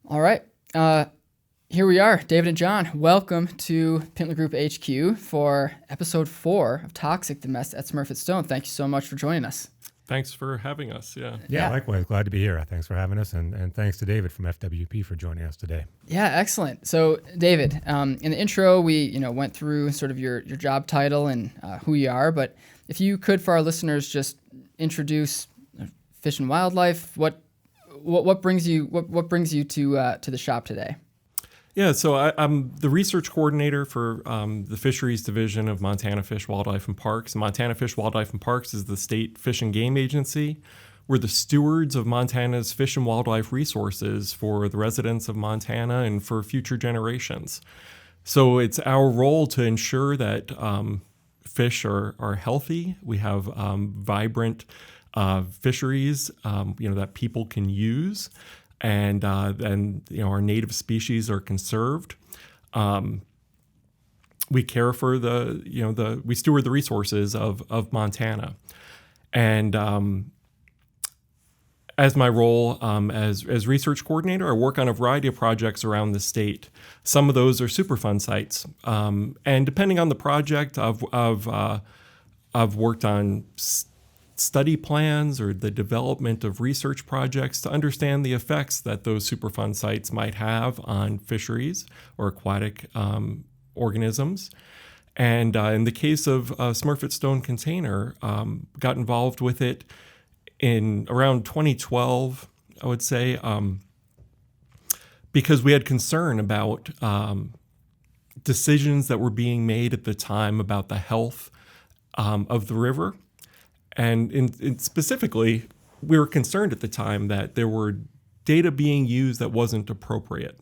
All right. Here we are, David and John. Welcome to Pintler Group HQ for episode 4 of Toxic, the Mess at Smurfit Stone. Thank you so much for joining us. Thanks for having us. Yeah, likewise. Glad to be here. Thanks for having us. And thanks to David from FWP for joining us today. Yeah, excellent. So, David, in the intro, we went through sort of your job title and who you are. But if you could, for our listeners, just introduce Fish and Wildlife. What brings you to the shop today? Yeah, so I'm the research coordinator for the Fisheries Division of Montana Fish, Wildlife, and Parks. Montana Fish, Wildlife, and Parks is the state fish and game agency. We're the stewards of Montana's fish and wildlife resources for the residents of Montana and for future generations. So it's our role to ensure that fish are healthy. We have vibrant fisheries, that people can use. And our native species are conserved. We care for we steward the resources of Montana. And as my role as research coordinator, I work on a variety of projects around the state. Some of those are Superfund sites. And depending on the project, I've worked on study plans or the development of research projects to understand the effects that those Superfund sites might have on fisheries or aquatic organisms. And in the case of Smurfit Stone Container, got involved with it in around 2012, I would say, because we had concern about decisions that were being made at the time about the health of the river. And specifically, we were concerned at the time that there were data being used that wasn't appropriate.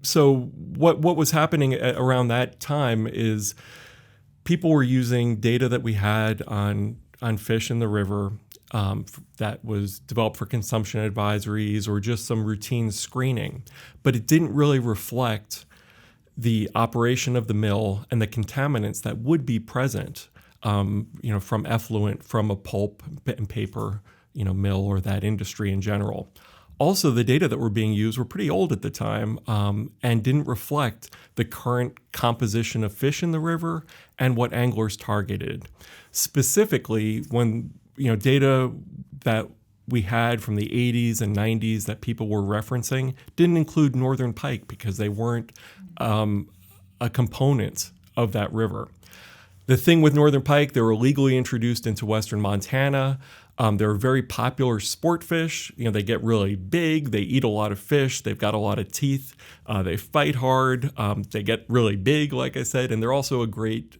So what was happening around that time is people were using data that we had on fish in the river that was developed for consumption advisories or just some routine screening, but it didn't really reflect the operation of the mill and the contaminants that would be present from effluent from a pulp and paper, mill or that industry in general. Also, the data that were being used were pretty old at the time and didn't reflect the current composition of fish in the river and what anglers targeted. Specifically, when data that we had from the 80s and 90s that people were referencing didn't include northern pike because they weren't a component of that river. The thing with northern pike, they were legally introduced into western Montana. They're very popular sport fish. They get really big. They eat a lot of fish. They've got a lot of teeth. They fight hard. They get really big, like I said, and they're also a great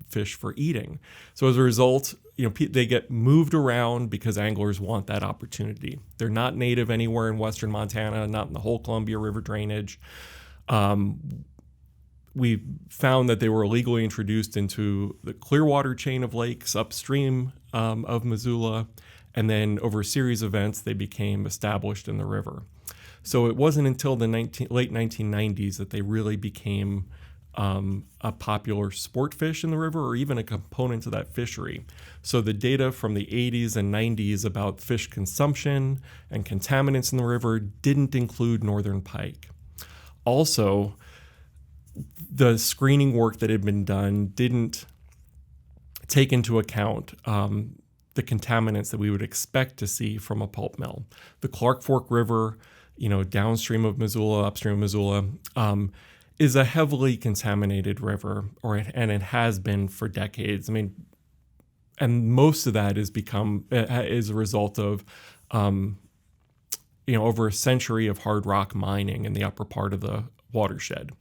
fish for eating. So as a result, they get moved around because anglers want that opportunity. They're not native anywhere in western Montana, not in the whole Columbia River drainage. We found that they were illegally introduced into the Clearwater chain of lakes upstream of Missoula, and then over a series of events, they became established in the river. So it wasn't until the late 1990s that they really became a popular sport fish in the river or even a component of that fishery. So the data from the 80s and 90s about fish consumption and contaminants in the river didn't include northern pike. Also, the screening work that had been done didn't take into account the contaminants that we would expect to see from a pulp mill. The Clark Fork River, downstream of Missoula, upstream of Missoula, is a heavily contaminated river, and it has been for decades. And most of that is a result of over a century of hard rock mining in the upper part of the watershed.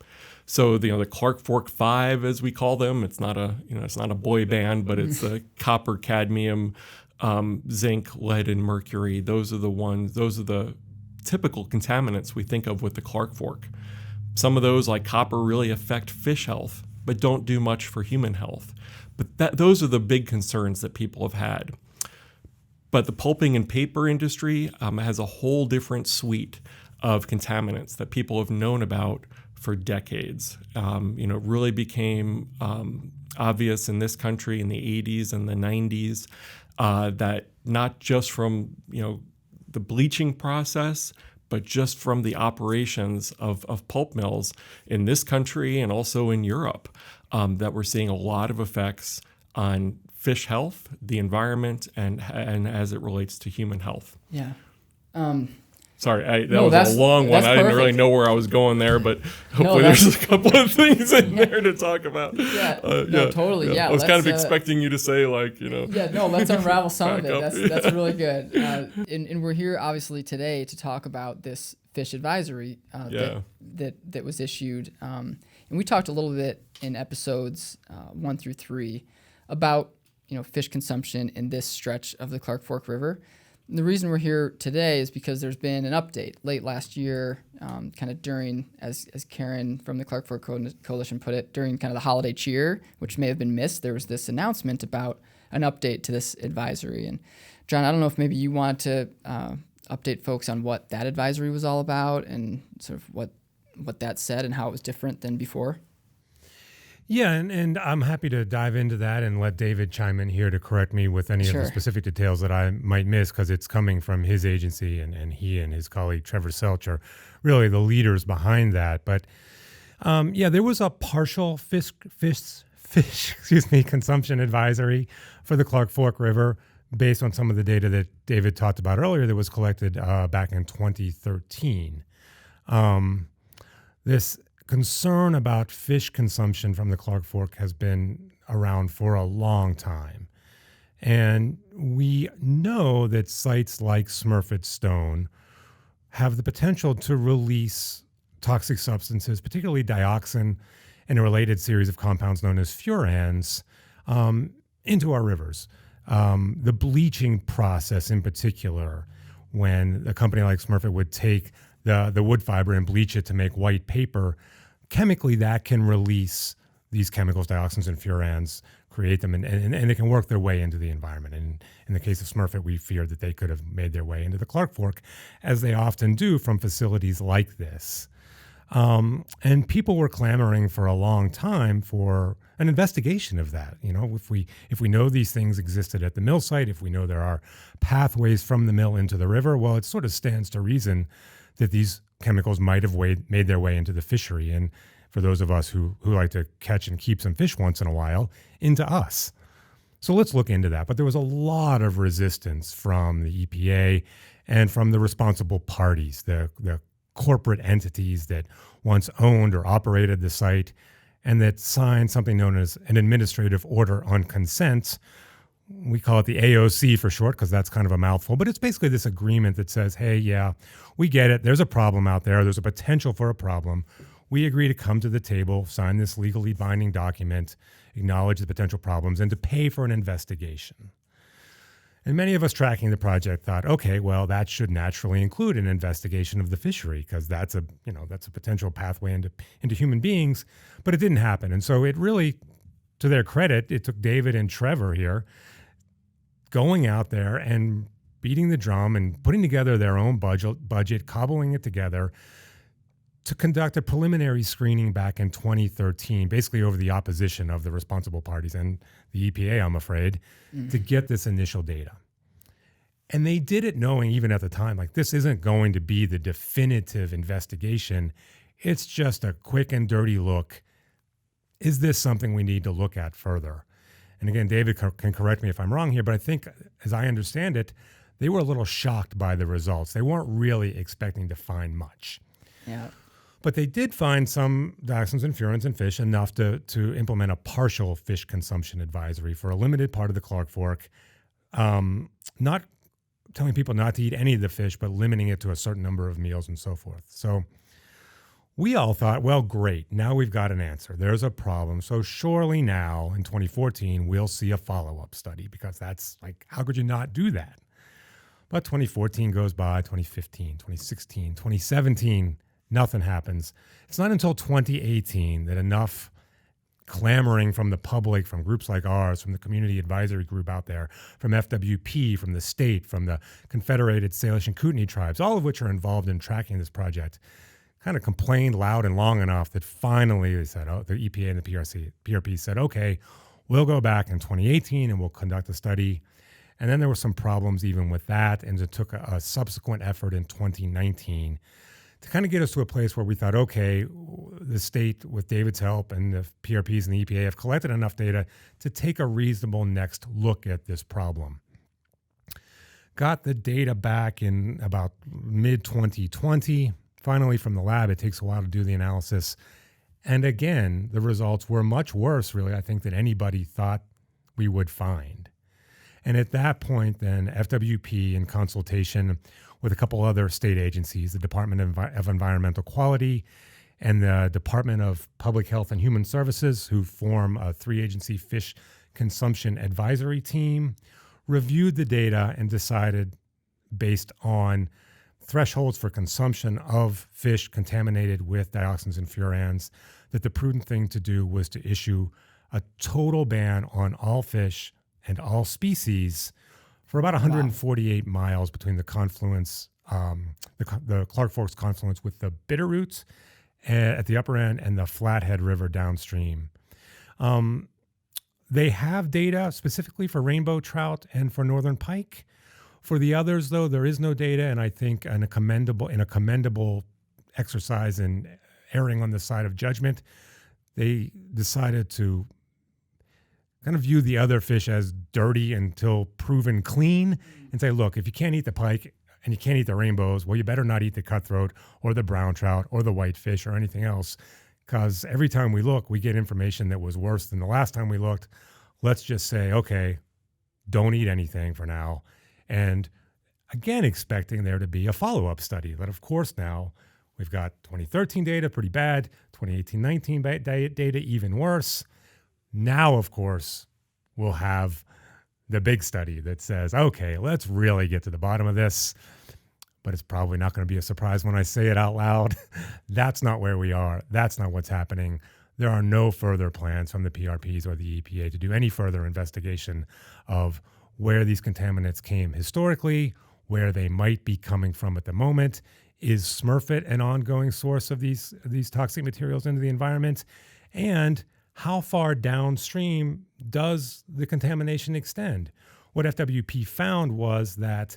So the Clark Fork 5, as we call them, it's not a boy band, but it's the copper, cadmium, zinc, lead, and mercury. Those are the typical contaminants we think of with the Clark Fork. Some of those, like copper, really affect fish health, but don't do much for human health. But those are the big concerns that people have had. But the pulping and paper industry has a whole different suite of contaminants that people have known about for decades. Really became obvious in this country in the 80s and the 90s that not just from the bleaching process, but just from the operations of pulp mills in this country and also in Europe, that we're seeing a lot of effects on fish health, the environment, and as it relates to human health. Yeah. Sorry, that was a long one. I didn't really know where I was going there, but hopefully there's a couple of things in there to talk about. Yeah, totally. Yeah, I was kind of expecting you to say let's unravel some of it. That's really good. And we're here obviously today to talk about this fish advisory that was issued. And we talked a little bit in episodes 1 through 3 about fish consumption in this stretch of the Clark Fork River. And the reason we're here today is because there's been an update late last year, kind of during, as Karen from the Clark Fork Coalition put it, during kind of the holiday cheer, which may have been missed. There was this announcement about an update to this advisory. And John, I don't know if maybe you want to update folks on what that advisory was all about and sort of what that said and how it was different than before. Yeah, and I'm happy to dive into that and let David chime in here to correct me with any of the specific details that I might miss, because it's coming from his agency, and he and his colleague Trevor Selch are really the leaders behind that. But there was a partial fish consumption advisory for the Clark Fork River based on some of the data that David talked about earlier that was collected back in 2013. This concern about fish consumption from the Clark Fork has been around for a long time. And we know that sites like Smurfit Stone have the potential to release toxic substances, particularly dioxin and a related series of compounds known as furans, into our rivers. The bleaching process in particular, when a company like Smurfit would take the wood fiber and bleach it to make white paper, chemically that can release these chemicals, dioxins and furans, create them, and they can work their way into the environment. And in the case of Smurfit, we feared that they could have made their way into the Clark Fork, as they often do from facilities like this. And people were clamoring for a long time for an investigation of that. If we know these things existed at the mill site, if we know there are pathways from the mill into the river, well, it sort of stands to reason that these chemicals might have made their way into the fishery, and for those of us who like to catch and keep some fish once in a while, into us. So let's look into that. But there was a lot of resistance from the EPA and from the responsible parties, the corporate entities that once owned or operated the site and that signed something known as an administrative order on consent. We call it the AOC for short, because that's kind of a mouthful, but it's basically this agreement that says, hey, yeah, we get it. There's a problem out there. There's a potential for a problem. We agree to come to the table, sign this legally binding document, acknowledge the potential problems, and to pay for an investigation. And many of us tracking the project thought, okay, well, that should naturally include an investigation of the fishery, because that's a potential pathway into human beings, but it didn't happen. And so it really, to their credit, it took David and Trevor here going out there and beating the drum and putting together their own budget, cobbling it together to conduct a preliminary screening back in 2013, basically over the opposition of the responsible parties and the EPA, I'm afraid, to get this initial data. And they did it knowing, even at the time, like, this isn't going to be the definitive investigation. It's just a quick and dirty look. Is this something we need to look at further? And again, David can correct me if I'm wrong here, but I think, as I understand it, they were a little shocked by the results. They weren't really expecting to find much. Yeah. But they did find some dioxins and furans in fish, enough to implement a partial fish consumption advisory for a limited part of the Clark Fork, not telling people not to eat any of the fish, but limiting it to a certain number of meals and so forth. So we all thought, well, great, now we've got an answer. There's a problem. So surely now, in 2014, we'll see a follow-up study, because that's like, how could you not do that? But 2014 goes by, 2015, 2016, 2017, nothing happens. It's not until 2018 that enough clamoring from the public, from groups like ours, from the community advisory group out there, from FWP, from the state, from the Confederated Salish and Kootenai tribes, all of which are involved in tracking this project, kind of complained loud and long enough that finally they said, the EPA and the PRP said, okay, we'll go back in 2018 and we'll conduct a study. And then there were some problems even with that. And it took a subsequent effort in 2019 to kind of get us to a place where we thought, okay, the state with David's help and the PRPs and the EPA have collected enough data to take a reasonable next look at this problem. Got the data back in about mid-2020. Finally, from the lab, it takes a while to do the analysis. And again, the results were much worse, really, I think, than anybody thought we would find. And at that point, then, FWP, in consultation with a couple other state agencies, the Department of Environmental Quality and the Department of Public Health and Human Services, who form a 3-agency fish consumption advisory team, reviewed the data and decided, based on thresholds for consumption of fish contaminated with dioxins and furans, that the prudent thing to do was to issue a total ban on all fish and all species for about 148 miles between the confluence, the Clark Forks confluence with the Bitterroots at the upper end and the Flathead River downstream. They have data specifically for rainbow trout and for northern pike. For the others, though, there is no data, and I think in a commendable exercise in erring on the side of judgment, they decided to kind of view the other fish as dirty until proven clean and say, look, if you can't eat the pike and you can't eat the rainbows, well, you better not eat the cutthroat or the brown trout or the whitefish or anything else, because every time we look, we get information that was worse than the last time we looked. Let's just say, okay, don't eat anything for now. And again, expecting there to be a follow-up study. But of course now we've got 2013 data, pretty bad, 2018-19 data, even worse. Now, of course, we'll have the big study that says, okay, let's really get to the bottom of this. But it's probably not going to be a surprise when I say it out loud. That's not where we are. That's not what's happening. There are no further plans from the PRPs or the EPA to do any further investigation of where these contaminants came historically, where they might be coming from at the moment. Is Smurfit an ongoing source of these toxic materials into the environment? And how far downstream does the contamination extend? What FWP found was that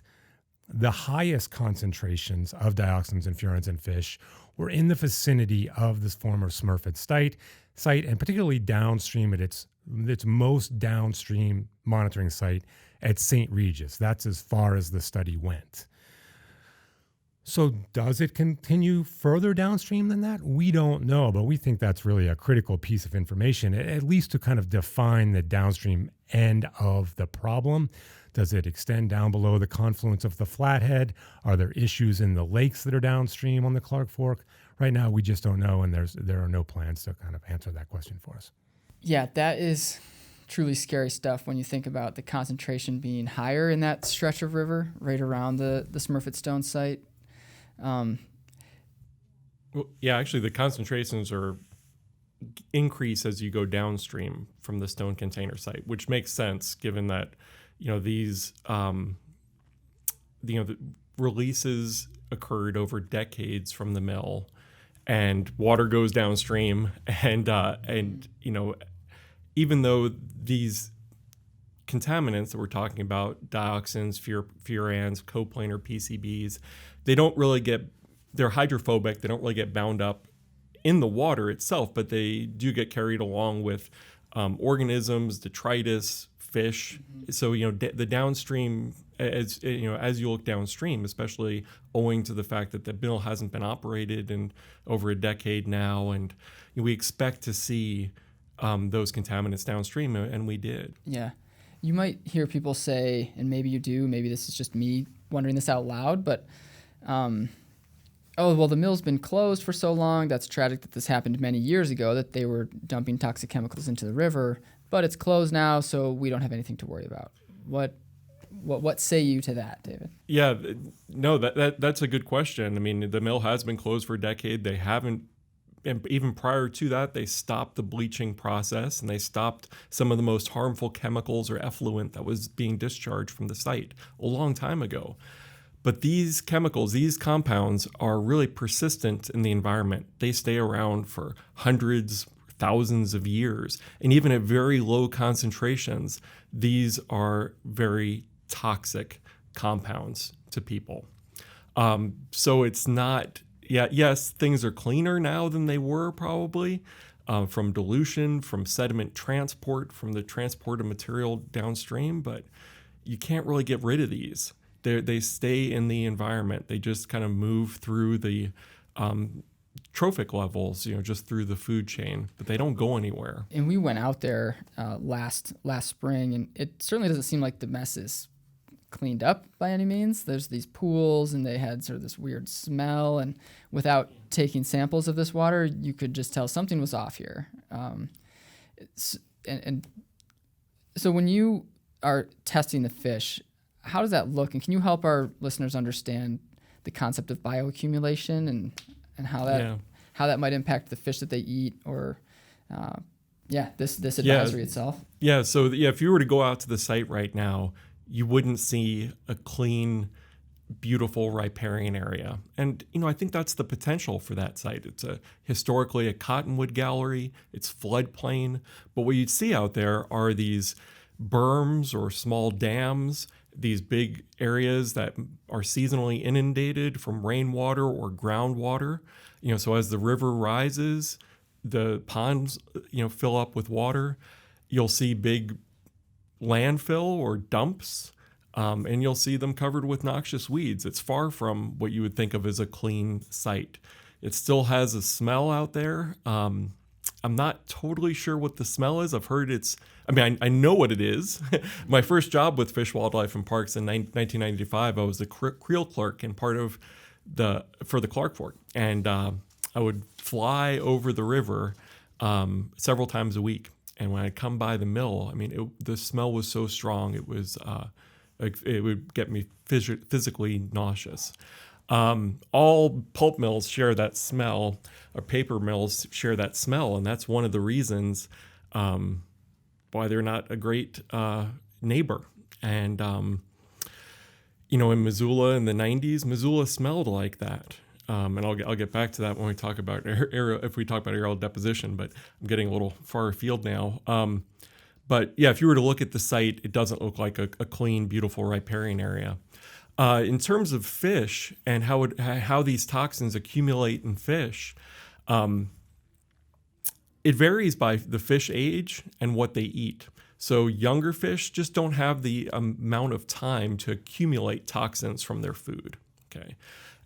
the highest concentrations of dioxins and furans in fish were in the vicinity of this former Smurfit site, and particularly downstream at its most downstream monitoring site at St. Regis. That's as far as the study went. So does it continue further downstream than that? We don't know, but we think that's really a critical piece of information, at least to kind of define the downstream end of the problem. Does it extend down below the confluence of the Flathead? Are there issues in the lakes that are downstream on the Clark Fork? Right now, we just don't know, and there are no plans to kind of answer that question for us. Yeah, that is truly scary stuff when you think about the concentration being higher in that stretch of river right around the Smurfit Stone site. Well, yeah, actually, the concentrations are increase as you go downstream from the stone container site, which makes sense given that these the releases occurred over decades from the mill, and water goes downstream, and even though these contaminants that we're talking about, dioxins, furans, coplanar PCBs, they're hydrophobic. They don't really get bound up in the water itself, but they do get carried along with organisms, detritus, fish. Mm-hmm. So, the downstream, as you look downstream, especially owing to the fact that the mill hasn't been operated in over a decade now, and we expect to see those contaminants downstream, and we did. Yeah. You might hear people say, and maybe you do, maybe this is just me wondering this out loud, but, oh, well, the mill's been closed for so long. That's tragic that this happened many years ago, that they were dumping toxic chemicals into the river, but it's closed now, so we don't have anything to worry about. What say you to that, David? Yeah, no, that's a good question. I mean, the mill has been closed for a decade. They haven't, and even prior to that, they stopped the bleaching process, and they stopped some of the most harmful chemicals or effluent that was being discharged from the site a long time ago. But these chemicals, these compounds, are really persistent in the environment. They stay around for hundreds, thousands of years. And even at very low concentrations, these are very toxic compounds to people. So it's not, yes, things are cleaner now than they were probably, from dilution, from sediment transport, from the transport of material downstream, but you can't really get rid of these. They stay in the environment. They just kind of move through the trophic levels, just through the food chain, but they don't go anywhere. And we went out there last spring, and it certainly doesn't seem like the mess is cleaned up by any means. There's these pools, and they had sort of this weird smell, and without taking samples of this water, you could just tell something was off here. And so when you are testing the fish, how does that look? And can you help our listeners understand the concept of bioaccumulation and how that might impact the fish that they eat, or this advisory itself? Yeah. So if you were to go out to the site right now, you wouldn't see a clean, beautiful riparian area. And, I think that's the potential for that site. It's historically a cottonwood gallery. It's floodplain. But what you'd see out there are these berms or small dams, these big areas that are seasonally inundated from rainwater or groundwater. So as the river rises, the ponds, fill up with water. You'll see big landfill or dumps, and you'll see them covered with noxious weeds. It's far from what you would think of as a clean site. It still has a smell out there. I'm not totally sure what the smell is. I've heard I know what it is. My first job with Fish, Wildlife, and Parks in 1995, I was the creel clerk and for the Clark Fork. And I would fly over the river several times a week. And when I come by the mill, the smell was so strong, it would get me physically nauseous. All pulp mills share that smell, or paper mills share that smell, and that's one of the reasons why they're not a great neighbor. And in Missoula in the 90s, Missoula smelled like that. And I'll get back to that when we talk about aerial deposition, but I'm getting a little far afield now. But yeah, if you were to look at the site, it doesn't look like a clean, beautiful riparian area. In terms of fish and how these toxins accumulate in fish, it varies by the fish age and what they eat. So younger fish just don't have the amount of time to accumulate toxins from their food. Okay.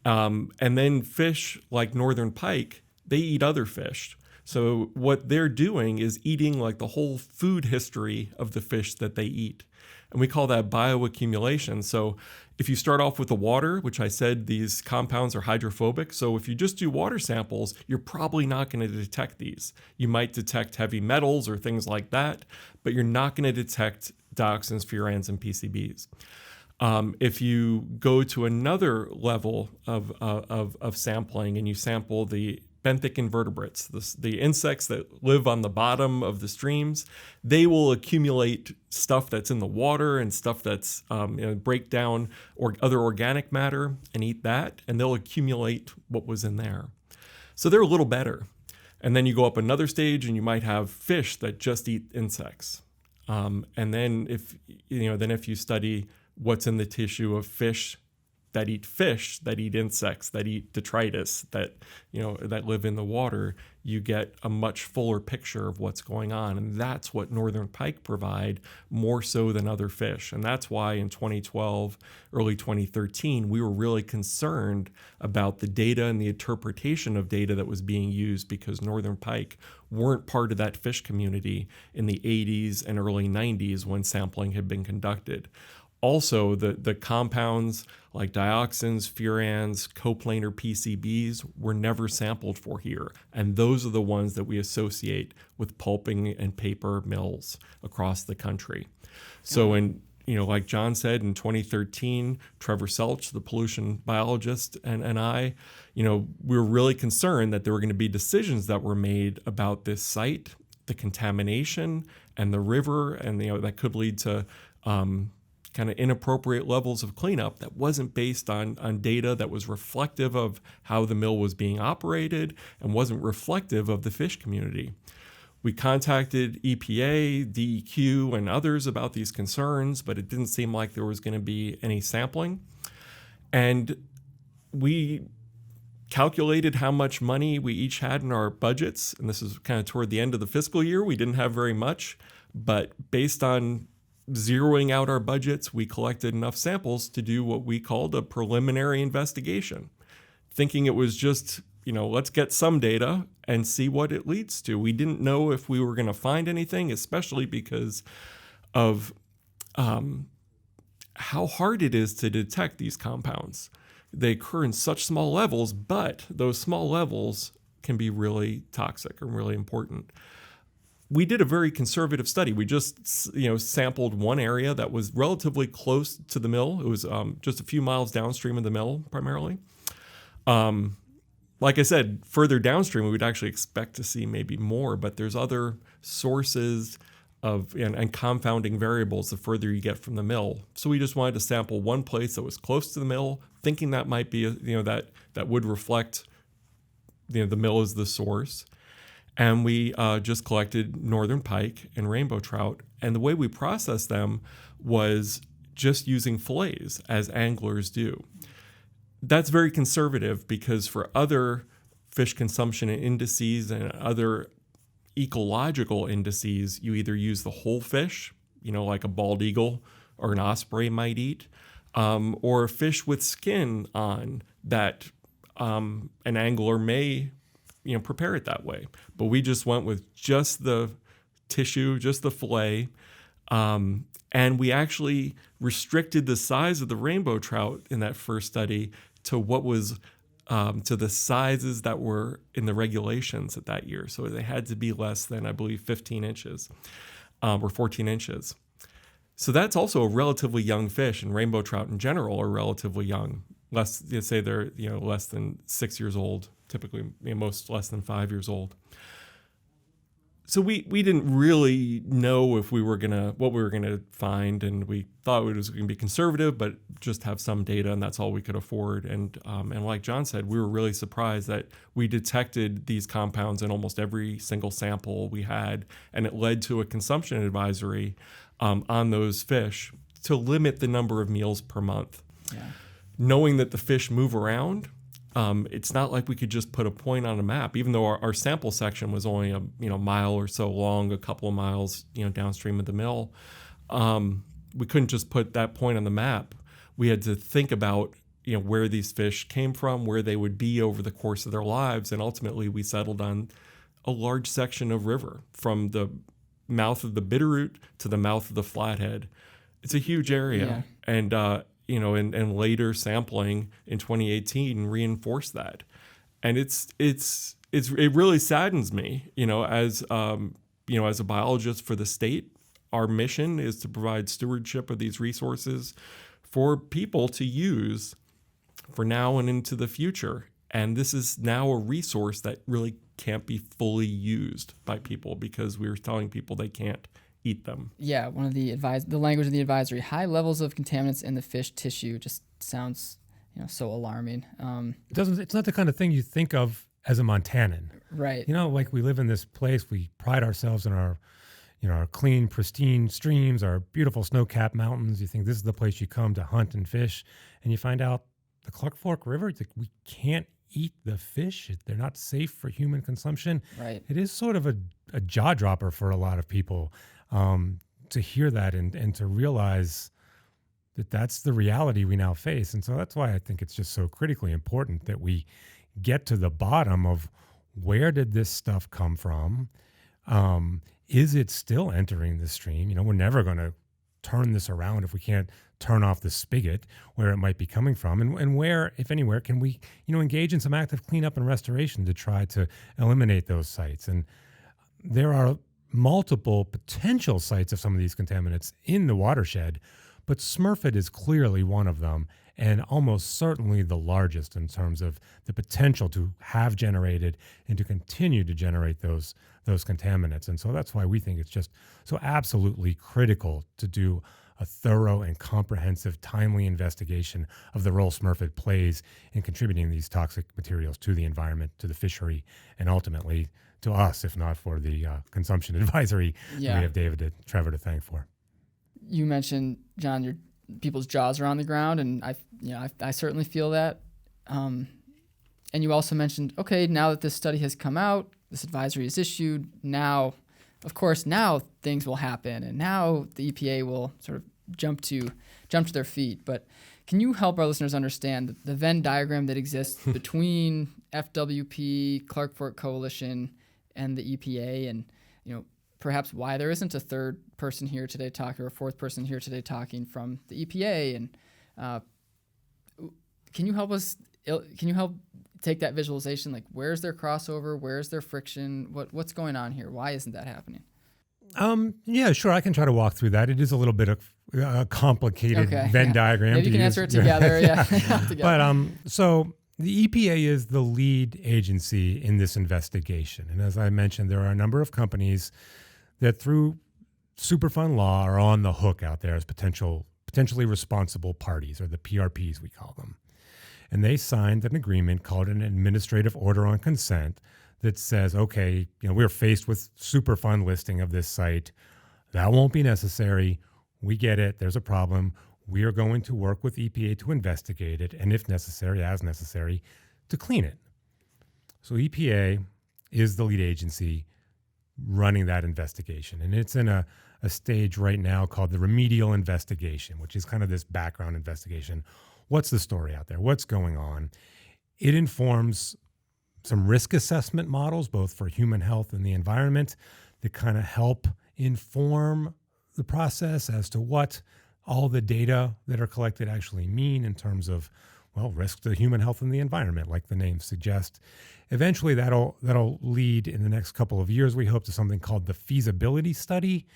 And then fish like northern pike, they eat other fish. So what they're doing is eating like the whole food history of the fish that they eat. And we call that bioaccumulation. So if you start off with the water, which I said these compounds are hydrophobic. So if you just do water samples, you're probably not going to detect these. You might detect heavy metals or things like that, but you're not going to detect dioxins, furans, and PCBs. If you go to another level of sampling and you sample the benthic invertebrates, the insects that live on the bottom of the streams, they will accumulate stuff that's in the water and stuff that's break down or other organic matter and eat that, and they'll accumulate what was in there. So they're a little better. And then you go up another stage and you might have fish that just eat insects. And then if you study what's in the tissue of fish that eat insects, that eat detritus, that live in the water, you get a much fuller picture of what's going on. And that's what northern pike provide more so than other fish. And that's why in 2012, early 2013, we were really concerned about the data and the interpretation of data that was being used, because northern pike weren't part of that fish community in the 80s and early 90s when sampling had been conducted. Also, the compounds like dioxins, furans, coplanar PCBs were never sampled for here. And those are the ones that we associate with pulping and paper mills across the country. So like John said, in 2013, Trevor Selch, the pollution biologist, and I, we were really concerned that there were going to be decisions that were made about this site, the contamination and the river, and that could lead to kind of inappropriate levels of cleanup that wasn't based on data that was reflective of how the mill was being operated and wasn't reflective of the fish community. We contacted EPA, DEQ, and others about these concerns, but it didn't seem like there was going to be any sampling. And we calculated how much money we each had in our budgets. And this is kind of toward the end of the fiscal year. We didn't have very much, but based on zeroing out our budgets, we collected enough samples to do what we called a preliminary investigation, thinking it was just, let's get some data and see what it leads to. We didn't know if we were going to find anything, especially because of how hard it is to detect these compounds. They occur in such small levels, but those small levels can be really toxic and really important. We did a very conservative study. We just, sampled one area that was relatively close to the mill. It was just a few miles downstream of the mill, primarily. Like I said, further downstream, we would actually expect to see maybe more, but there's other sources of and confounding variables the further you get from the mill. So we just wanted to sample one place that was close to the mill, thinking that might be, that would reflect, the mill as the source. And we just collected northern pike and rainbow trout. And the way we processed them was just using fillets, as anglers do. That's very conservative because for other fish consumption indices and other ecological indices, you either use the whole fish, like a bald eagle or an osprey might eat, or a fish with skin on that an angler may, prepare it that way. But we just went with just the tissue, just the fillet, and we actually restricted the size of the rainbow trout in that first study to what was to the sizes that were in the regulations at that year. So they had to be less than, I believe, 15 inches or 14 inches. So that's also a relatively young fish, and rainbow trout in general are relatively young. Let's say they're less than 6 years old, typically most less than 5 years old. So we didn't really know what we were gonna find, and we thought it was going to be conservative, but just have some data, and that's all we could afford. And like John said, we were really surprised that we detected these compounds in almost every single sample we had, and it led to a consumption advisory on those fish to limit the number of meals per month. Yeah. Knowing that the fish move around. It's not like we could just put a point on a map, even though our sample section was only a mile or so long, a couple of miles downstream of the mill. We couldn't just put that point on the map. We had to think about where these fish came from, where they would be over the course of their lives, and ultimately we settled on a large section of river from the mouth of the Bitterroot to the mouth of the Flathead. It's a huge area, and and later sampling in 2018 reinforced that. And it really saddens me, as a biologist for the state. Our mission is to provide stewardship of these resources for people to use for now and into the future. And this is now a resource that really can't be fully used by people because we're telling people they can't eat them. Yeah, one of the language of the advisory, high levels of contaminants in the fish tissue, just sounds, so alarming. It's not the kind of thing you think of as a Montanan. Right. Like we live in this place, we pride ourselves in our, our clean, pristine streams, our beautiful snow-capped mountains. You think this is the place you come to hunt and fish, and you find out the Clark Fork River, we can't eat the fish. They're not safe for human consumption. Right. It is sort of a jaw dropper for a lot of people. To hear that and to realize that that's the reality we now face. And so that's why I think it's just so critically important that we get to the bottom of where did this stuff come from? Is it still entering the stream? We're never going to turn this around if we can't turn off the spigot where it might be coming from, and where, if anywhere, can we, engage in some active cleanup and restoration to try to eliminate those sites. And there are multiple potential sites of some of these contaminants in the watershed, but Smurfit is clearly one of them, and almost certainly the largest in terms of the potential to have generated and to continue to generate those contaminants. And so that's why we think it's just so absolutely critical to do a thorough and comprehensive, timely investigation of the role Smurfit plays in contributing these toxic materials to the environment, to the fishery, and ultimately to us, if not for the consumption advisory that we have David and Trevor to thank for. You mentioned, John, your people's jaws are on the ground, and I certainly feel that. And you also mentioned, okay, now that this study has come out, this advisory is issued, now, of course, now things will happen, and now the EPA will sort of jump to their feet. But can you help our listeners understand the Venn diagram that exists between FWP, Clark Fork Coalition, and the EPA, and perhaps why there isn't a third person here today talking or a fourth person here today talking from the EPA? And can you help take that visualization? Like, where's their crossover? Where's their friction? What's going on here? Why isn't that happening? Yeah, sure. I can try to walk through that. It is a little bit of a complicated Venn diagram. Maybe you can answer it together. Together. But so the EPA is the lead agency in this investigation. And as I mentioned, there are a number of companies that through Superfund law are on the hook out there as potentially responsible parties, or the PRPs we call them. And they signed an agreement called an administrative order on consent that says, okay, we're faced with Superfund listing of this site. That won't be necessary. We get it. There's a problem. We are going to work with EPA to investigate it, and if necessary, as necessary, to clean it. So EPA is the lead agency running that investigation. And it's in a stage right now called the remedial investigation, which is kind of this background investigation. What's the story out there? What's going on? It informs some risk assessment models, both for human health and the environment, that kind of help inform the process as to what all the data that are collected actually mean in terms of, risk to human health and the environment, like the name suggests. Eventually, that'll lead in the next couple of years, we hope, to something called the feasibility study,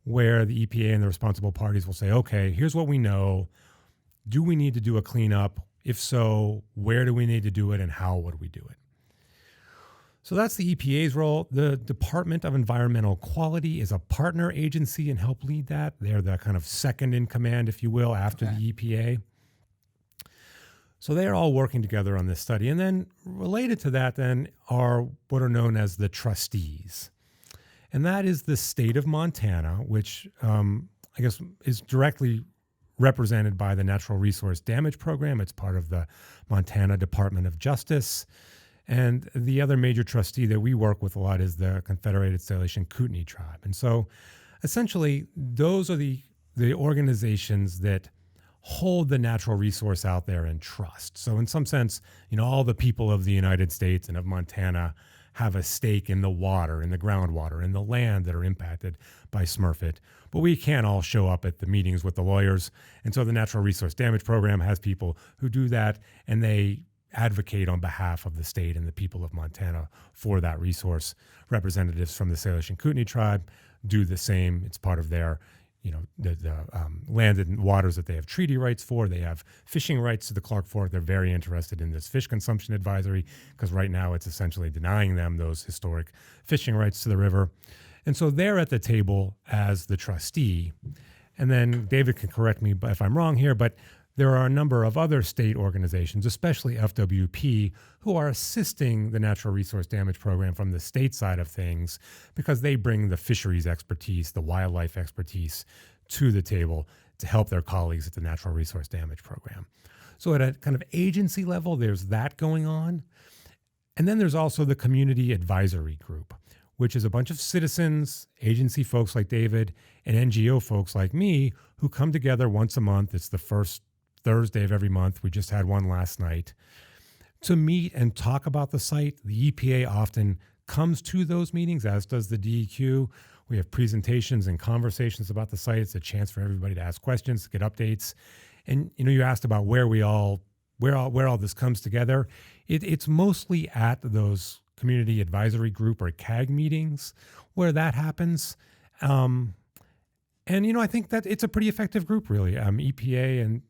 where the EPA and the responsible parties will say, okay, here's what we know. Do we need to do a cleanup? If so, where do we need to do it, and how would we do it? So that's the EPA's role. The Department of Environmental Quality is a partner agency and help lead that. They're the kind of second in command, if you will, after the EPA. So they are all working together on this study. And then related to that then are what are known as the trustees. And that is the state of Montana, which I guess is directly represented by the Natural Resource Damage Program. It's part of the Montana Department of Justice. And the other major trustee that we work with a lot is the Confederated Salish Kootenai Tribe. And so essentially, those are the organizations that hold the natural resource out there in trust. So in some sense, all the people of the United States and of Montana have a stake in the water, in the groundwater, in the land that are impacted by Smurfit. But we can't all show up at the meetings with the lawyers. And so the Natural Resource Damage Program has people who do that, and they advocate on behalf of the state and the people of Montana for that resource. Representatives from the Salish Kootenai Tribe do the same. It's part of their, the land and waters that they have treaty rights for. They have fishing rights to the Clark Fork. They're very interested in this fish consumption advisory because right now it's essentially denying them those historic fishing rights to the river. And so they're at the table as the trustee. And then David can correct me if I'm wrong here, but there are a number of other state organizations, especially FWP, who are assisting the Natural Resource Damage Program from the state side of things because they bring the fisheries expertise, the wildlife expertise to the table to help their colleagues at the Natural Resource Damage Program. So at a kind of agency level, there's that going on. And then there's also the Community Advisory Group, which is a bunch of citizens, agency folks like David, and NGO folks like me who come together once a month. It's the first Thursday of every month. We just had one last night to meet and talk about the site. The EPA often comes to those meetings, as does the DEQ. We have presentations and conversations about the site. It's a chance for everybody to ask questions, to get updates. And you asked about where all this comes together. It's mostly at those Community Advisory Group or CAG meetings where that happens. And I think that it's a pretty effective group, really. EPA and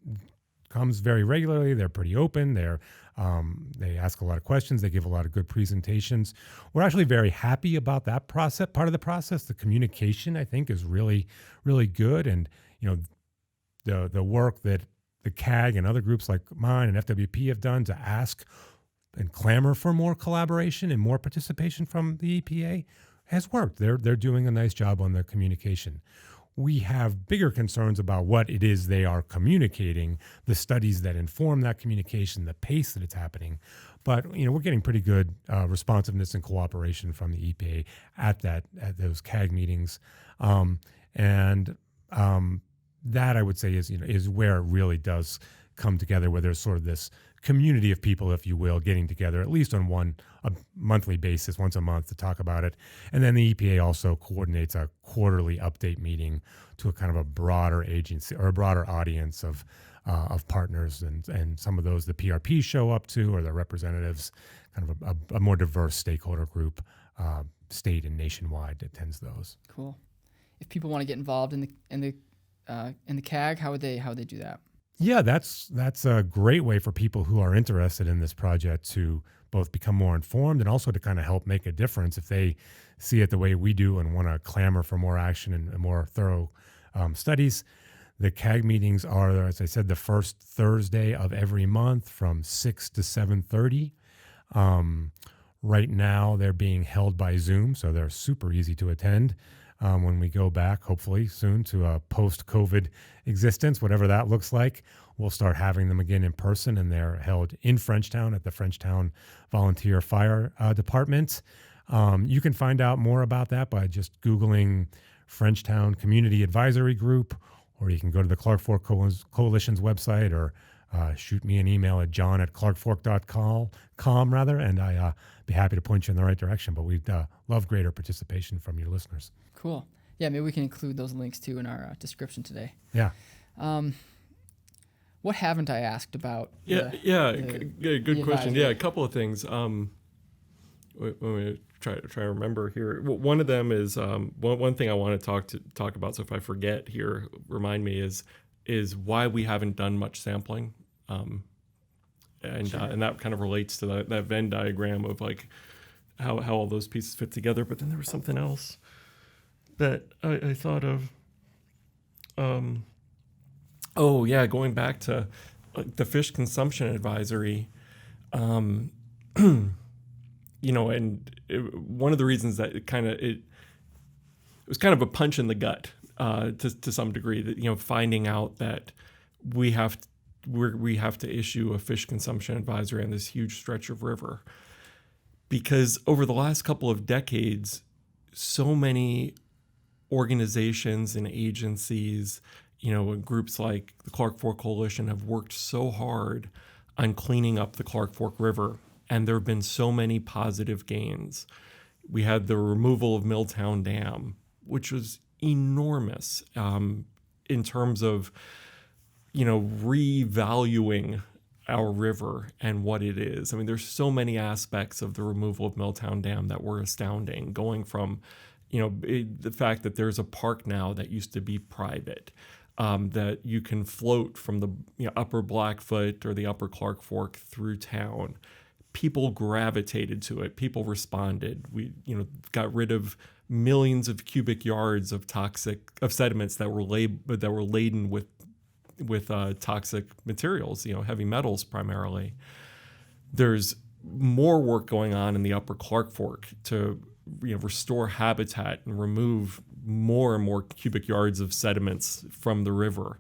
comes very regularly. They're pretty open. They ask a lot of questions. They give a lot of good presentations. We're actually very happy about that process. Part of the process, the communication, I think, is really, really good. And the work that the CAG and other groups like mine and FWP have done to ask and clamor for more collaboration and more participation from the EPA has worked. They're doing a nice job on the communication. We have bigger concerns about what it is they are communicating, the studies that inform that communication, the pace that it's happening. But we're getting pretty good responsiveness and cooperation from the EPA at those CAG meetings, and that I would say is where it really does come together, where there's sort of this community of people, if you will, getting together at least on a monthly basis, once a month, to talk about it. And then the EPA also coordinates a quarterly update meeting to a kind of a broader agency or a broader audience of partners, and some of those the PRP show up to, or their representatives, kind of a more diverse stakeholder group, state and nationwide, attends those. Cool. If people want to get involved in the CAG, how would they do that? Yeah, that's a great way for people who are interested in this project to both become more informed and also to kind of help make a difference if they see it the way we do and want to clamor for more action and more thorough studies. The CAG meetings are, as I said, the first Thursday of every month from 6 to 7:30. Right now, they're being held by Zoom, so they're super easy to attend. When we go back, hopefully soon, to a post-COVID existence, whatever that looks like, we'll start having them again in person, and they're held in Frenchtown at the Frenchtown Volunteer Fire Department. You can find out more about that by just Googling Frenchtown Community Advisory Group, or you can go to the Clark Fork Coalition's website, or shoot me an email at john@clarkfork.com, and I'd be happy to point you in the right direction. But we'd love greater participation from your listeners. Cool. Yeah, maybe we can include those links too in our description today. Yeah. What haven't I asked about? Good question. Yeah, a couple of things. Let me try to remember here. One of them is one thing I want to talk about. So if I forget here, remind me, is why we haven't done much sampling, and that kind of relates to that Venn diagram of like how all those pieces fit together. But then there was something else that I thought of. Going back to the fish consumption advisory, and one of the reasons that it was kind of a punch in the gut to some degree, that finding out that we have to issue a fish consumption advisory on this huge stretch of river, because over the last couple of decades, so many organizations and agencies, groups like the Clark Fork Coalition have worked so hard on cleaning up the Clark Fork River, and there have been so many positive gains. We had the removal of Milltown Dam, which was enormous in terms of, revaluing our river and what it is. I mean, there's so many aspects of the removal of Milltown Dam that were astounding, going from the fact that there's a park now that used to be private, that you can float from the upper Blackfoot or the upper Clark Fork through town. People gravitated to it. People responded. We got rid of millions of cubic yards of sediments that were laden with toxic materials, heavy metals primarily. There's more work going on in the upper Clark Fork to restore habitat and remove more and more cubic yards of sediments from the river.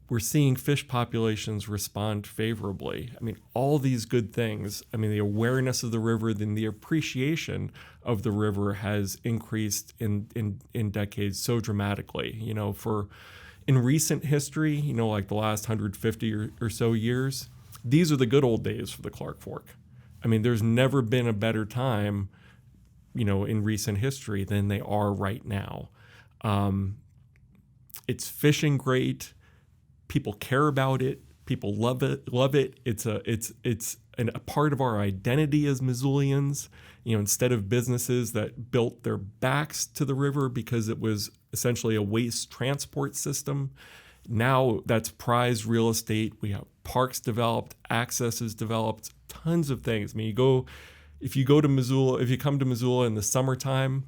We're seeing fish populations respond favorably. I mean, all these good things. I mean, the awareness of the river, then the appreciation of the river has increased in decades so dramatically. In recent history, like the last 150 or so years, these are the good old days for the Clark Fork. I mean, there's never been a better time in recent history than they are right now. It's fishing great. People care about it. People love it. It's a part of our identity as Missoulians. Instead of businesses that built their backs to the river because it was essentially a waste transport system, now that's prized real estate. We have parks developed, access is developed, tons of things. I mean, if you come to Missoula in the summertime,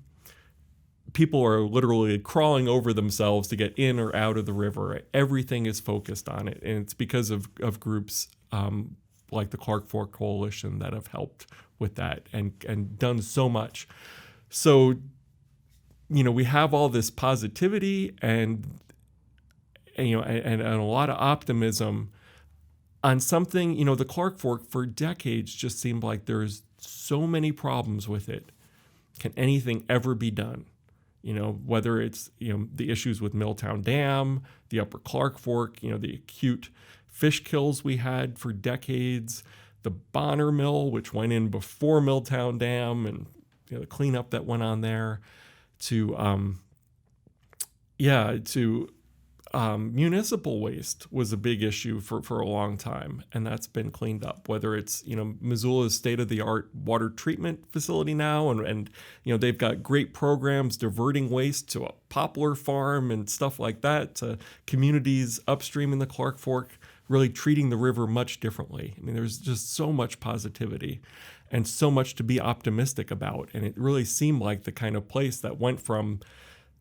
people are literally crawling over themselves to get in or out of the river. Everything is focused on it. And it's because of groups like the Clark Fork Coalition that have helped with that and done so much. So, we have all this positivity and a lot of optimism on something, the Clark Fork for decades just seemed like there's so many problems with it. Can anything ever be done? Whether it's, the issues with Milltown Dam, the Upper Clark Fork, the acute fish kills we had for decades, the Bonner Mill, which went in before Milltown Dam, and the cleanup that went on there, to municipal waste was a big issue for a long time, and that's been cleaned up. Whether it's Missoula's state-of-the-art water treatment facility now, and they've got great programs diverting waste to a poplar farm and stuff like that, to communities upstream in the Clark Fork, really treating the river much differently. I mean, there's just so much positivity and so much to be optimistic about, and it really seemed like the kind of place that went from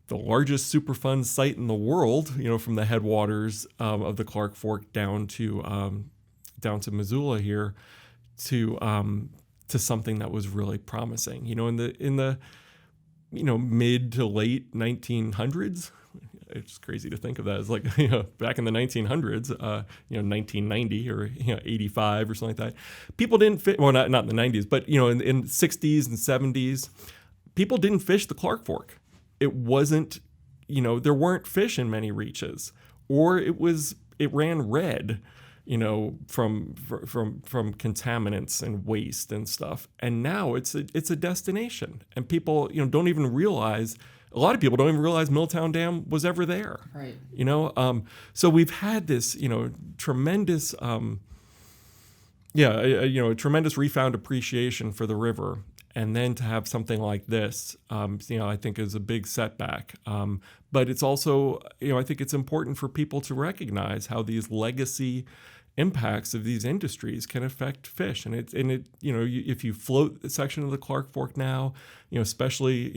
the largest Superfund site in the world, from the headwaters of the Clark Fork down to Missoula here, to something that was really promising. In the mid to late 1900s, it's crazy to think of that as like back in the 1900s, 1990 or 85 or something like that. People didn't fish. Well, not in the 90s, but in 60s and 70s, people didn't fish the Clark Fork. It wasn't, there weren't fish in many reaches, or it ran red, from contaminants and waste and stuff. And now it's a destination, and people, don't even realize. A lot of people don't even realize Milltown Dam was ever there. Right. So we've had this, tremendous, a tremendous refound appreciation for the river. And then to have something like this, I think is a big setback. But it's also, I think it's important for people to recognize how these legacy impacts of these industries can affect fish. And if you float a section of the Clark Fork now, especially,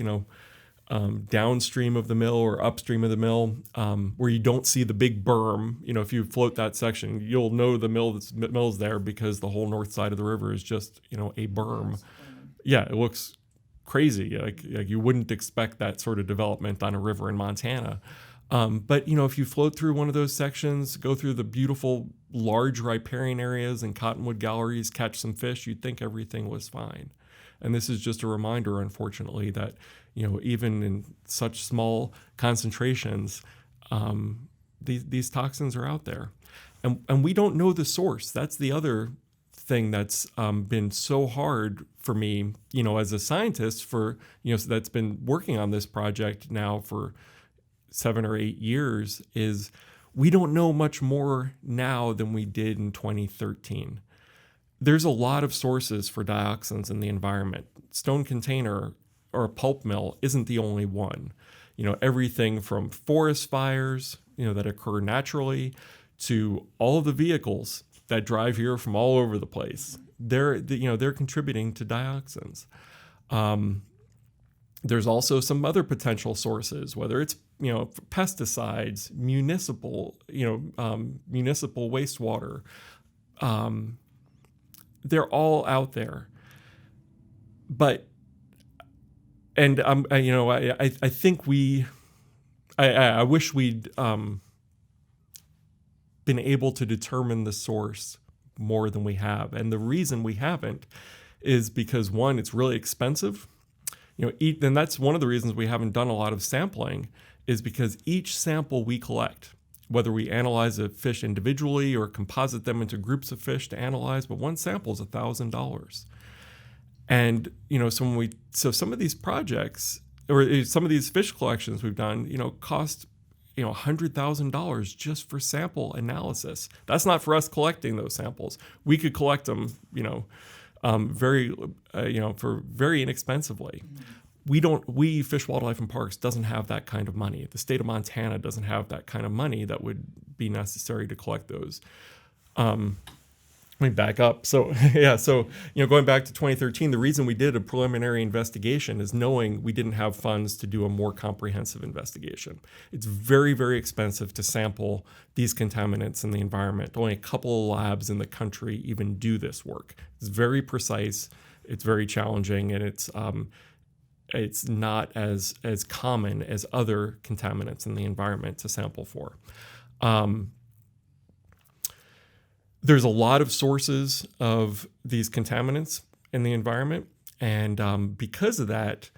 downstream of the mill or upstream of the mill, where you don't see the big berm, if you float that section, you'll know the mill's there because the whole north side of the river is just, a berm. Yeah, it looks crazy. Like you wouldn't expect that sort of development on a river in Montana. But if you float through one of those sections, go through the beautiful large riparian areas and cottonwood galleries, catch some fish, you'd think everything was fine. And this is just a reminder, unfortunately, that even in such small concentrations, these toxins are out there, and we don't know the source. That's the other thing that's been so hard for me, as a scientist that's been working on this project now for 7 or 8 years, is we don't know much more now than we did in 2013. There's a lot of sources for dioxins in the environment. Stone container or a pulp mill isn't the only one. Everything from forest fires, that occur naturally, to all of the vehicles that drive here from all over the place. They're contributing to dioxins. There's also some other potential sources, whether it's pesticides, municipal wastewater. They're all out there. But I think I wish we'd been able to determine the source more than we have. And the reason we haven't is because, one, it's really expensive. And that's one of the reasons we haven't done a lot of sampling, is because each sample we collect, whether we analyze a fish individually or composite them into groups of fish to analyze, but one sample is $1,000. And, so some of these projects or some of these fish collections we've done, cost, $100,000 just for sample analysis. That's not for us collecting those samples. We could collect them, for very inexpensively. We Fish, Wildlife, and Parks doesn't have that kind of money. The state of Montana doesn't have that kind of money that would be necessary to collect those. Let me back up. So going back to 2013, the reason we did a preliminary investigation is knowing we didn't have funds to do a more comprehensive investigation. It's very, very expensive to sample these contaminants in the environment. Only a couple of labs in the country even do this work. It's very precise, it's very challenging, and it's not as common as other contaminants in the environment to sample for. There's a lot of sources of these contaminants in the environment, and because of that,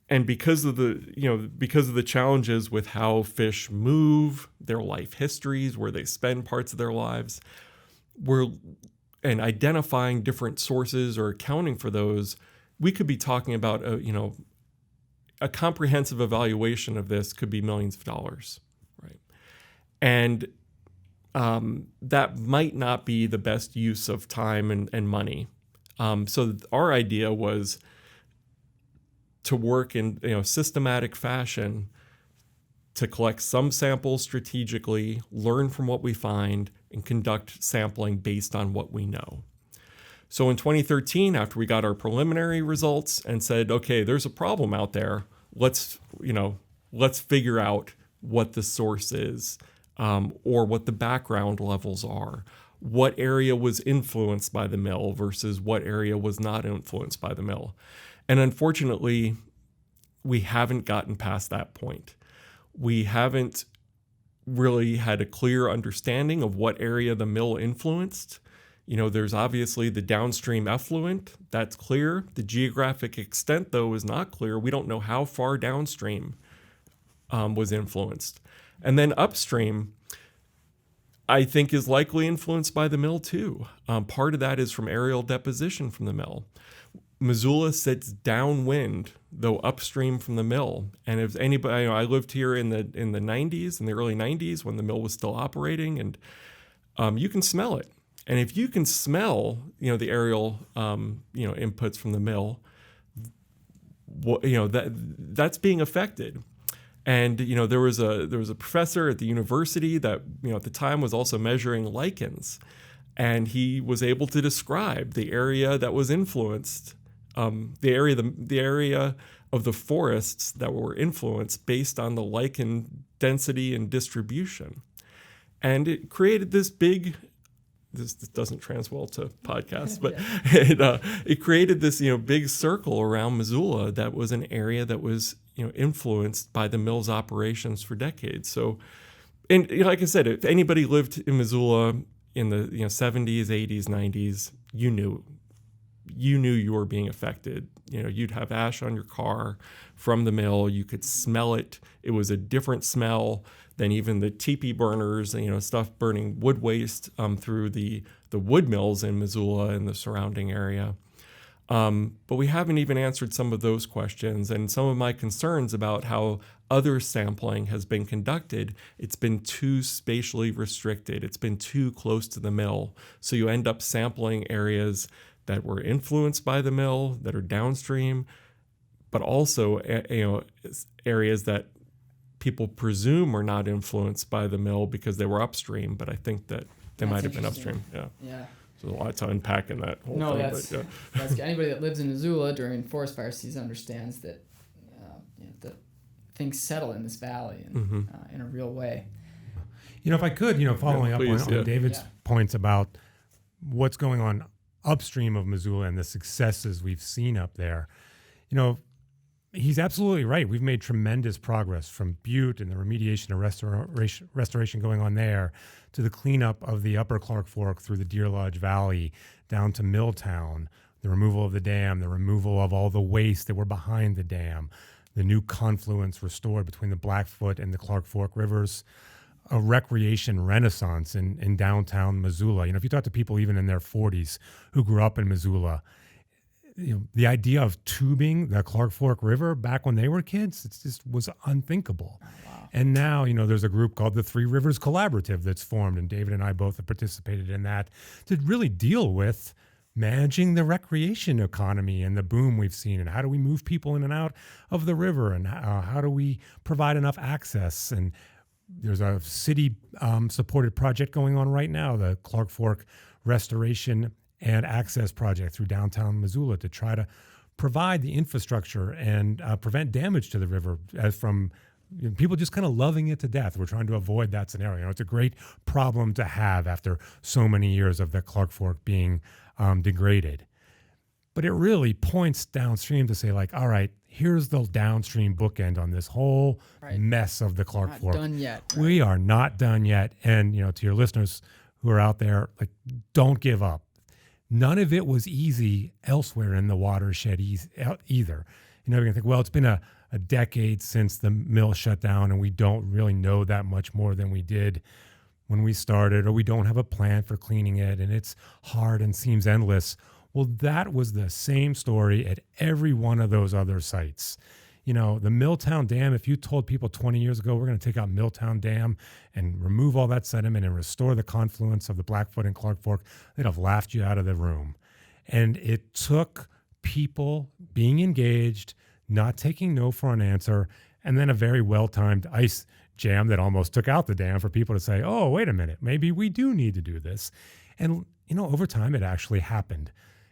and because of the challenges with how fish move, their life histories, where they spend parts of their lives, and identifying different sources or accounting for those, we could be talking about a comprehensive evaluation of this could be millions of dollars, right? And that might not be the best use of time and money. So our idea was to work in systematic fashion to collect some samples strategically, learn from what we find, and conduct sampling based on what we know. So in 2013, after we got our preliminary results and said, okay, there's a problem out there, let's figure out what the source is. Or what the background levels are, what area was influenced by the mill versus what area was not influenced by the mill. And unfortunately, we haven't gotten past that point. We haven't really had a clear understanding of what area the mill influenced. There's obviously the downstream effluent, that's clear. The geographic extent, though, is not clear. We don't know how far downstream was influenced. And then upstream, I think, is likely influenced by the mill too. Part of that is from aerial deposition from the mill. Missoula sits downwind, though upstream from the mill. And if anybody, I lived here in the 90s, in the early 90s, when the mill was still operating, and you can smell it. And if you can smell, the aerial, inputs from the mill, that's being affected. And there was a professor at the university that at the time was also measuring lichens, and he was able to describe the area that was influenced, the area of the forests that were influenced based on the lichen density and distribution, and it created this big. This doesn't trans well to podcasts, but it created this big circle around Missoula that was an area that was influenced by the mill's operations for decades. So, and like I said, if anybody lived in Missoula in the 70s, 80s, 90s, you knew you were being affected. You'd have ash on your car from the mill. You could smell it. It was a different smell than even the teepee burners, stuff burning wood waste through the wood mills in Missoula and the surrounding area. But we haven't even answered some of those questions, and some of my concerns about how other sampling has been conducted. It's been too spatially restricted. It's been too close to the mill. So you end up sampling areas that were influenced by the mill, that are downstream, but also areas that people presume are not influenced by the mill because they were upstream, but I think that they might have been upstream. Yeah. Yeah. So there's a lot to unpack in that whole thing. That's anybody that lives in Missoula during forest fire season understands that that things settle in this valley in a real way. If I could, following up on David's points about what's going on upstream of Missoula and the successes we've seen up there, he's absolutely right. We've made tremendous progress from Butte and the remediation and restoration going on there to the cleanup of the upper Clark Fork through the Deer Lodge Valley down to Milltown, the removal of the dam, the removal of all the waste that were behind the dam, the new confluence restored between the Blackfoot and the Clark Fork rivers, a recreation renaissance in downtown Missoula. If you talk to people even in their 40s who grew up in Missoula, the idea of tubing the Clark Fork River back when they were kids, it just was unthinkable. Oh, wow. And now, there's a group called the Three Rivers Collaborative that's formed, and David and I both have participated in that to really deal with managing the recreation economy and the boom we've seen, and how do we move people in and out of the river, and how do we provide enough access. And there's a city supported project going on right now, the Clark Fork restoration and access project through downtown Missoula to try to provide the infrastructure and prevent damage to the river from people just kind of loving it to death. We're trying to avoid that scenario. It's a great problem to have after so many years of the Clark Fork being degraded. But it really points downstream to say, like, all right, here's the downstream bookend on this whole mess of the Clark Fork. Not done yet. Right? We are not done yet. And, to your listeners who are out there, like, don't give up. None of it was easy elsewhere in the watershed either. You're going to think, well, it's been a decade since the mill shut down and we don't really know that much more than we did when we started, or we don't have a plan for cleaning it and it's hard and seems endless. Well, that was the same story at every one of those other sites. The Milltown Dam, if you told people 20 years ago, we're going to take out Milltown Dam and remove all that sediment and restore the confluence of the Blackfoot and Clark Fork, they'd have laughed you out of the room. And it took people being engaged, not taking no for an answer, and then a very well-timed ice jam that almost took out the dam for people to say, oh, wait a minute, maybe we do need to do this. And, over time it actually happened.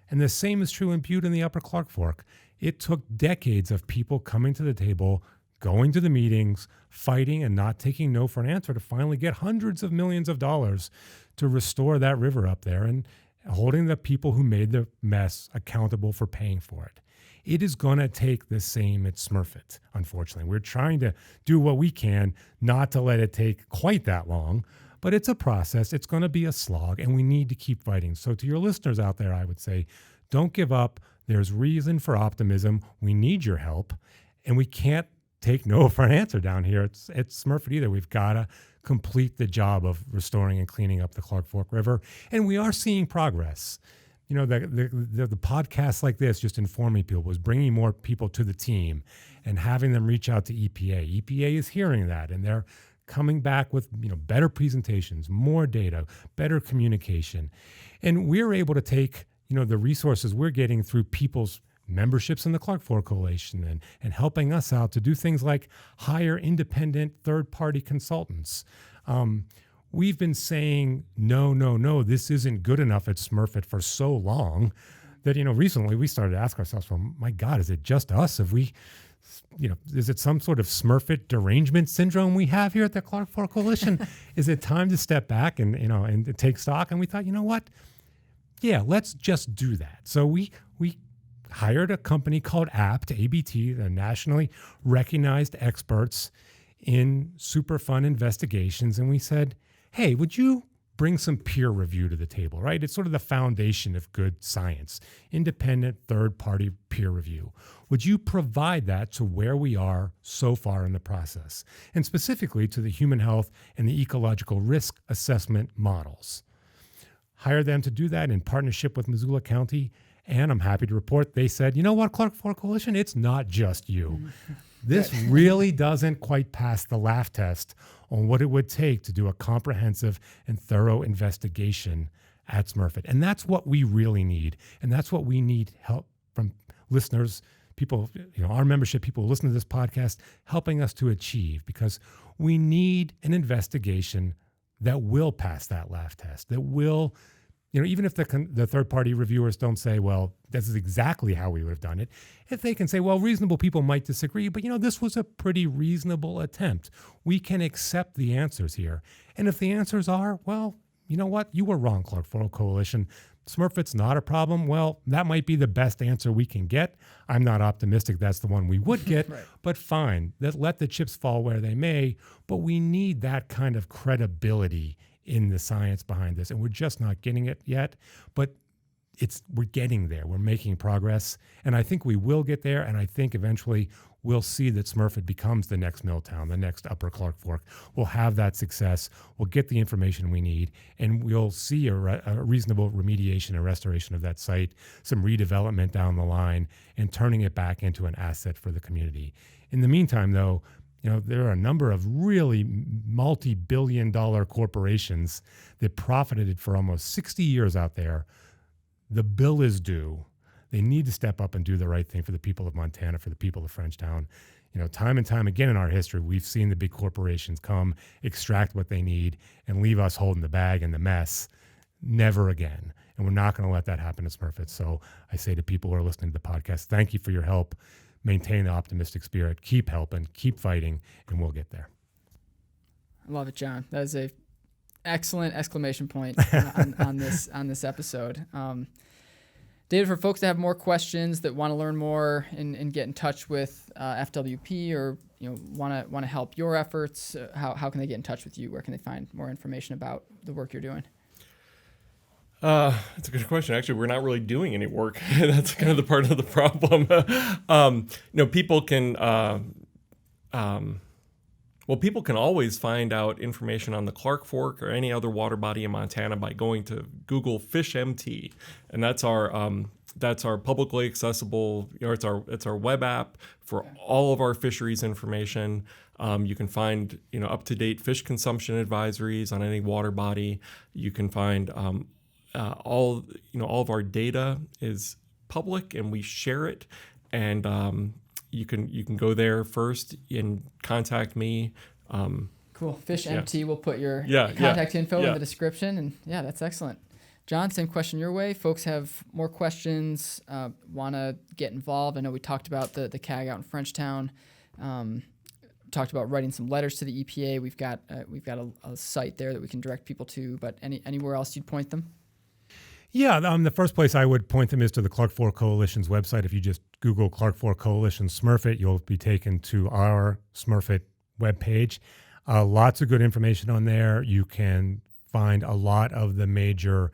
And the same is true in Butte and the Upper Clark Fork. It took decades of people coming to the table, going to the meetings, fighting and not taking no for an answer to finally get hundreds of millions of dollars to restore that river up there and holding the people who made the mess accountable for paying for it. It is going to take the same at Smurfit, unfortunately. We're trying to do what we can not to let it take quite that long, but it's a process. It's going to be a slog, and we need to keep fighting. So to your listeners out there, I would say, don't give up. There's reason for optimism. We need your help, and we can't take no for an answer down here at Smurfit either. We've got to complete the job of restoring and cleaning up the Clark Fork River, and we are seeing progress. The podcasts like this, just informing people, was bringing more people to the team and having them reach out to EPA. EPA is hearing that, and they're coming back with better presentations, more data, better communication. And we're able to take the resources we're getting through people's memberships in the Clark Fork Coalition and helping us out to do things like hire independent third-party consultants. We've been saying, no, this isn't good enough at Smurfit for so long that, recently we started to ask ourselves, well, my God, is it just us? Have we, is it some sort of Smurfit derangement syndrome we have here at the Clark Fork Coalition? Is it time to step back and take stock? And we thought, what? Yeah, let's just do that. So we hired a company called ABT, the nationally recognized experts in Superfund investigations. And we said, hey, would you bring some peer review to the table, right? It's sort of the foundation of good science, independent third-party peer review. Would you provide that to where we are so far in the process, and specifically to the human health and the ecological risk assessment models? Hire them to do that in partnership with Missoula County, and I'm happy to report they said, you know what, Clark Fork Coalition, it's not just you. This really doesn't quite pass the laugh test on what it would take to do a comprehensive and thorough investigation at Smurfit. And that's what we really need. And that's what we need help from listeners, people, our membership, people who listen to this podcast, helping us to achieve, because we need an investigation that will pass that laugh test, that will, even if the third-party reviewers don't say, well, this is exactly how we would have done it, if they can say, well, reasonable people might disagree, but, this was a pretty reasonable attempt. We can accept the answers here. And if the answers are, well, you know what, you were wrong, Clark Fork Coalition. Smurfit's not a problem. Well, that might be the best answer we can get. I'm not optimistic that's the one we would get, right. But fine. Let the chips fall where they may. But we need that kind of credibility in the science behind this, and we're just not getting it yet. But we're getting there. We're making progress, and I think we will get there. And I think eventually we'll see that Smurfit becomes the next Milltown, the next Upper Clark Fork. We'll have that success. We'll get the information we need, and we'll see a reasonable remediation and restoration of that site, some redevelopment down the line, and turning it back into an asset for the community. In the meantime, though, there are a number of really multi-billion-dollar corporations that profited for almost 60 years out there. The bill is due. They need to step up and do the right thing for the people of Montana, for the people of Frenchtown. Time and time again in our history, we've seen the big corporations come, extract what they need, and leave us holding the bag and the mess. never again. And we're not going to let that happen to Smurfit. So I say to people who are listening to the podcast, thank you for your help. Maintain the optimistic spirit. Keep helping. Keep fighting, and we'll get there. I love it, John. That is a excellent exclamation point on this episode. David, for folks that have more questions, that want to learn more and get in touch with FWP, or want to help your efforts, how can they get in touch with you? Where can they find more information about the work you're doing? That's a good question. Actually, we're not really doing any work. That's kind of the part of the problem. People can. People can always find out information on the Clark Fork or any other water body in Montana by going to Google FishMT, and that's our publicly accessible. It's our web app for all of our fisheries information. You can find up to date fish consumption advisories on any water body. You can find all of our data is public, and we share it, and you can go there first and contact me. Cool. FishMT. We'll put your contact info in the description, and that's excellent. John, same question your way. Folks have more questions, want to get involved. I know we talked about the CAG out in Frenchtown. Talked about writing some letters to the EPA. We've got a site there that we can direct people to. But anywhere else you'd point them? Yeah, the first place I would point them is to the Clark Fork Coalition's website. If you just Google Clark Fork Coalition Smurfit, you'll be taken to our Smurfit webpage. Lots of good information on there. You can find a lot of the major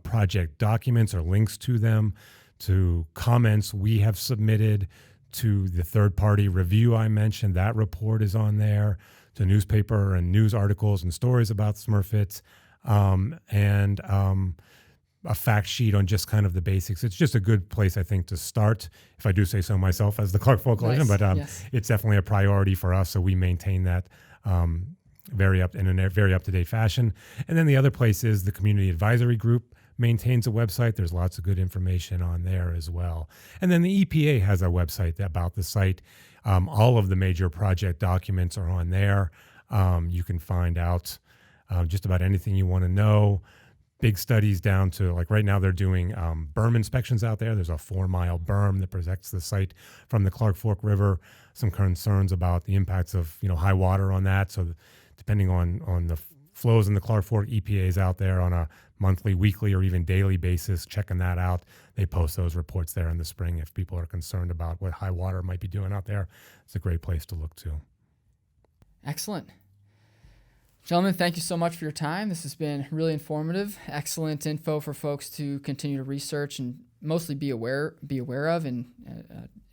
project documents or links to them, to comments we have submitted, to the third-party review I mentioned. That report is on there, to newspaper and news articles and stories about Smurfits, and a fact sheet on just kind of the basics. It's just a good place, I think, to start, if I do say so myself as the Clark Fork Coalition. Nice. But Yes. It's definitely a priority for us, so we maintain that in a very up-to-date fashion. And then the other place is the Community Advisory Group maintains a website. There's lots of good information on there as well. And then the EPA has a website about the site. All of the major project documents are on there. You can find out just about anything you want to know. Big studies down to, like right now they're doing berm inspections out there. There's a 4-mile berm that protects the site from the Clark Fork River. Some concerns about the impacts of high water on that. So depending on the flows in the Clark Fork, EPA is out there on a monthly, weekly, or even daily basis checking that out. They post those reports there in the spring if people are concerned about what high water might be doing out there. It's a great place to look to. Excellent. Gentlemen, thank you so much for your time. This has been really informative. Excellent info for folks to continue to research and mostly be aware of, and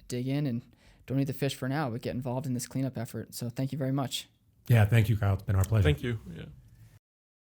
dig in, and don't eat the fish for now, but get involved in this cleanup effort. So thank you very much. Yeah, thank you, Kyle. It's been our pleasure. Thank you. Yeah.